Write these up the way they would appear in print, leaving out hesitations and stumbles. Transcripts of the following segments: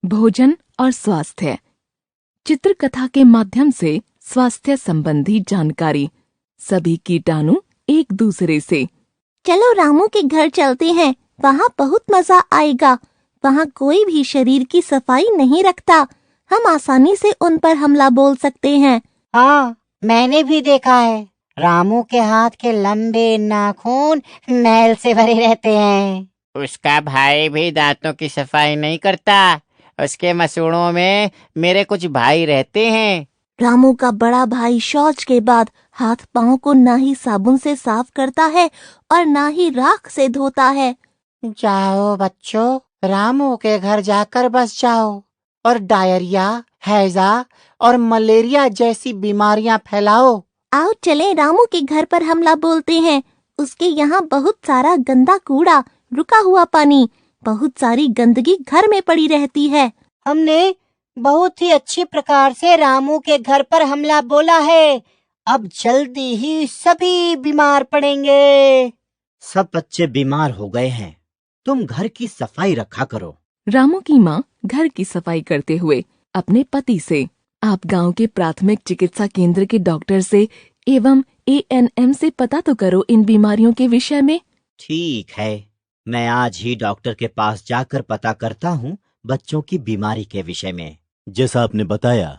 भोजन और स्वास्थ्य। चित्रकथा के माध्यम से स्वास्थ्य संबंधी जानकारी। सभी कीटाणु एक दूसरे से। चलो रामू के घर चलते हैं, वहाँ बहुत मजा आएगा। वहाँ कोई भी शरीर की सफाई नहीं रखता, हम आसानी से उन पर हमला बोल सकते हैं। हाँ, मैंने भी देखा है। रामू के हाथ के लंबे नाखून मैल से भरे रहते हैं। उसका भाई भी दांतों की सफाई नहीं करता। उसके मसूड़ों में मेरे कुछ भाई रहते हैं। रामू का बड़ा भाई शौच के बाद हाथ पाँव को ना ही साबुन से साफ करता है और ना ही राख से धोता है। जाओ बच्चों, रामू के घर जाकर बस जाओ और डायरिया, हैजा और मलेरिया जैसी बीमारियां फैलाओ। आओ चले रामू के घर पर हमला बोलते हैं। उसके यहाँ बहुत सारा गंदा कूड़ा, रुका हुआ पानी, बहुत सारी गंदगी घर में पड़ी रहती है। हमने बहुत ही अच्छे प्रकार से रामू के घर पर हमला बोला है। अब जल्दी ही सभी बीमार पड़ेंगे। सब बच्चे बीमार हो गए हैं, तुम घर की सफाई रखा करो। रामू की माँ घर की सफाई करते हुए अपने पति से, आप गांव के प्राथमिक चिकित्सा केंद्र के डॉक्टर से एवं ANM से पता तो करो इन बीमारियों के विषय में। ठीक है, मैं आज ही डॉक्टर के पास जाकर पता करता हूँ बच्चों की बीमारी के विषय में। जैसा आपने बताया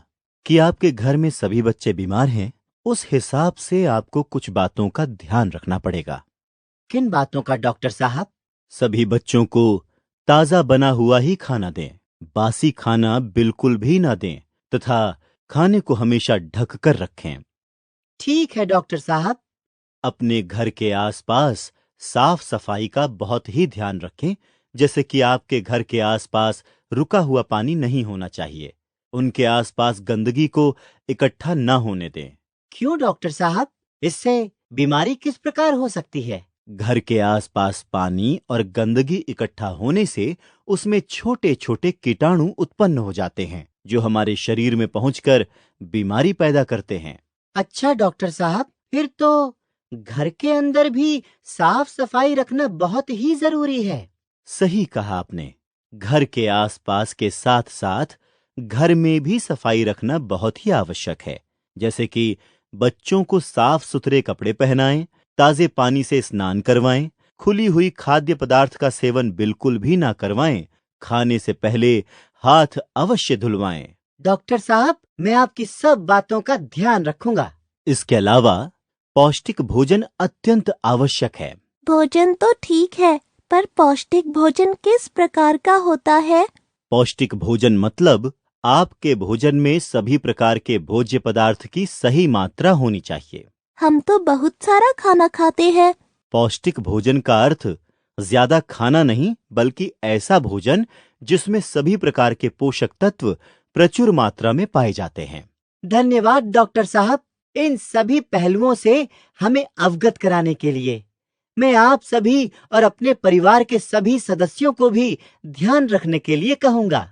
कि आपके घर में सभी बच्चे बीमार हैं, उस हिसाब से आपको कुछ बातों का ध्यान रखना पड़ेगा। किन बातों का डॉक्टर साहब? सभी बच्चों को ताजा बना हुआ ही खाना दें, बासी खाना बिल्कुल भी ना दें तथा खाने को हमेशा ढक कर रखें। ठीक है डॉक्टर साहब। अपने घर के आसपास साफ सफाई का बहुत ही ध्यान रखें, जैसे कि आपके घर के आसपास रुका हुआ पानी नहीं होना चाहिए। उनके आसपास गंदगी को इकट्ठा न होने दें। क्यों डॉक्टर साहब, इससे बीमारी किस प्रकार हो सकती है? घर के आसपास पानी और गंदगी इकट्ठा होने से उसमें छोटे छोटे कीटाणु उत्पन्न हो जाते हैं, जो हमारे शरीर में पहुंचकर बीमारी पैदा करते हैं। अच्छा डॉक्टर साहब, फिर तो घर के अंदर भी साफ सफाई रखना बहुत ही जरूरी है। सही कहा आपने। घर के आसपास के साथ साथ घर में भी सफाई रखना बहुत ही आवश्यक है, जैसे कि बच्चों को साफ सुथरे कपड़े पहनाएं, ताजे पानी से स्नान करवाएं, खुली हुई खाद्य पदार्थ का सेवन बिल्कुल भी ना करवाएं, खाने से पहले हाथ अवश्य धुलवाएं। डॉक्टर साहब, मैं आपकी सब बातों का ध्यान रखूंगा। इसके अलावा पौष्टिक भोजन अत्यंत आवश्यक है। भोजन तो ठीक है, पर पौष्टिक भोजन किस प्रकार का होता है? पौष्टिक भोजन मतलब आपके भोजन में सभी प्रकार के भोज्य पदार्थ की सही मात्रा होनी चाहिए। हम तो बहुत सारा खाना खाते हैं। पौष्टिक भोजन का अर्थ ज्यादा खाना नहीं, बल्कि ऐसा भोजन जिसमें सभी प्रकार के पोषक तत्व प्रचुर मात्रा में पाए जाते हैं। धन्यवाद डॉक्टर साहब, इन सभी पहलुओं से हमें अवगत कराने के लिए। मैं आप सभी और अपने परिवार के सभी सदस्यों को भी ध्यान रखने के लिए कहूंगा।